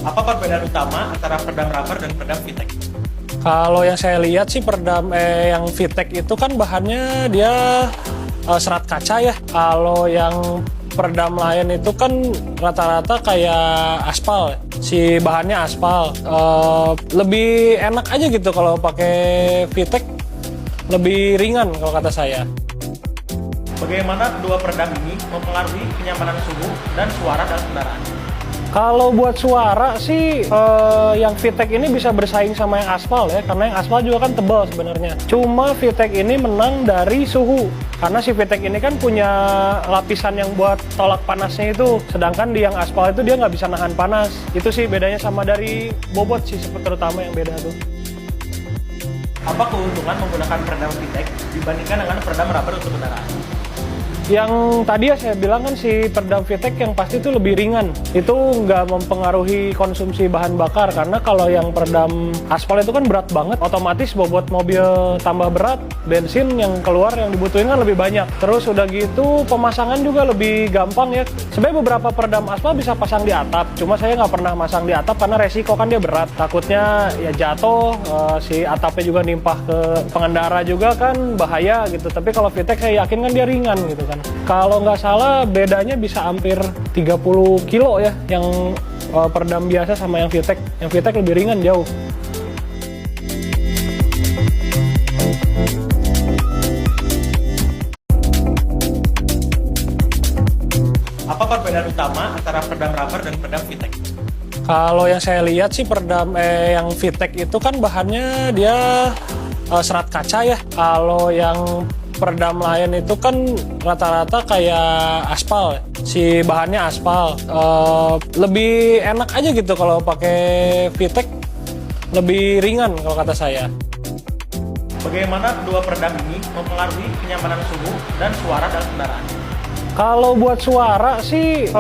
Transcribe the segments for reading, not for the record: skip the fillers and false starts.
Apa perbedaan utama antara peredam rubber dan peredam VTEC? Kalau yang saya lihat sih peredam yang VTEC itu kan bahannya dia serat kaca ya. Kalau yang peredam lain itu kan rata-rata kayak aspal. Si bahannya aspal. Lebih enak aja gitu kalau pakai VTEC, lebih ringan kalau kata saya. Bagaimana kedua peredam ini mempengaruhi kenyamanan suhu dan suara dalam kendaraan? Kalau buat suara sih yang VTEC ini bisa bersaing sama yang aspal ya, karena yang aspal juga kan tebal sebenarnya. Cuma VTEC ini menang dari suhu, karena si VTEC ini kan punya lapisan yang buat tolak panasnya itu, sedangkan di yang aspal itu dia nggak bisa nahan panas. Itu sih bedanya, sama dari bobot sih terutama yang beda tuh. Apa keuntungan menggunakan peredam VTEC dibandingkan dengan peredam rubber untuk kendaraan? Yang tadi ya saya bilang kan si peredam VTEC yang pasti itu lebih ringan. Itu nggak mempengaruhi konsumsi bahan bakar, karena kalau yang peredam aspal itu kan berat banget, otomatis bobot mobil tambah berat, bensin yang keluar yang dibutuhin kan lebih banyak. Terus udah gitu pemasangan juga lebih gampang ya. Sebenarnya beberapa peredam aspal bisa pasang di atap, cuma saya nggak pernah masang di atap karena resiko kan dia berat. Takutnya ya jatuh, si atapnya juga nimpah ke pengendara juga kan bahaya gitu. Tapi kalau VTEC saya yakin kan dia ringan gitu kan. Kalau nggak salah bedanya bisa hampir 30 kilo ya, yang peredam biasa sama yang VTEC. Yang VTEC lebih ringan jauh. Apa perbedaan utama antara peredam rubber dan peredam VTEC? Kalau yang saya lihat sih peredam yang VTEC itu kan bahannya dia serat kaca ya. Kalau yang peredam lain itu kan rata-rata kayak aspal. Si bahannya aspal. Lebih enak aja gitu kalau pakai VTEC, lebih ringan kalau kata saya. Bagaimana kedua peredam ini mempengaruhi kenyamanan suhu dan suara dalam kendaraan? Kalau buat suara sih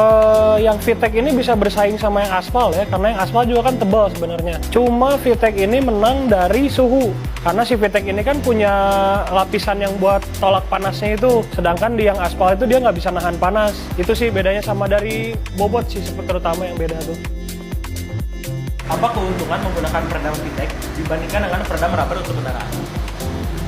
yang VTEC ini bisa bersaing sama yang aspal ya, karena yang aspal juga kan tebal sebenarnya. Cuma VTEC ini menang dari suhu, karena si VTEC ini kan punya lapisan yang buat tolak panasnya itu, sedangkan di yang aspal itu dia nggak bisa nahan panas. Itu sih bedanya, sama dari bobot sih terutama yang beda tuh. Apa keuntungan menggunakan peredam VTEC dibandingkan dengan peredam rubber untuk kendaraan?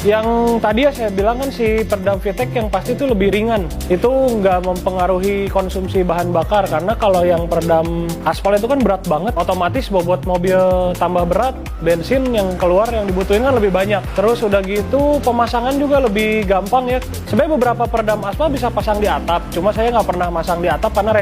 Yang tadi ya saya bilang kan si peredam VTEC yang pasti itu lebih ringan. Itu nggak mempengaruhi konsumsi bahan bakar, karena kalau yang peredam aspal itu kan berat banget, otomatis bobot mobil tambah berat, bensin yang keluar yang dibutuhin kan lebih banyak. Terus udah gitu pemasangan juga lebih gampang ya. Sebenarnya beberapa peredam aspal bisa pasang di atap, cuma saya nggak pernah masang di atap karena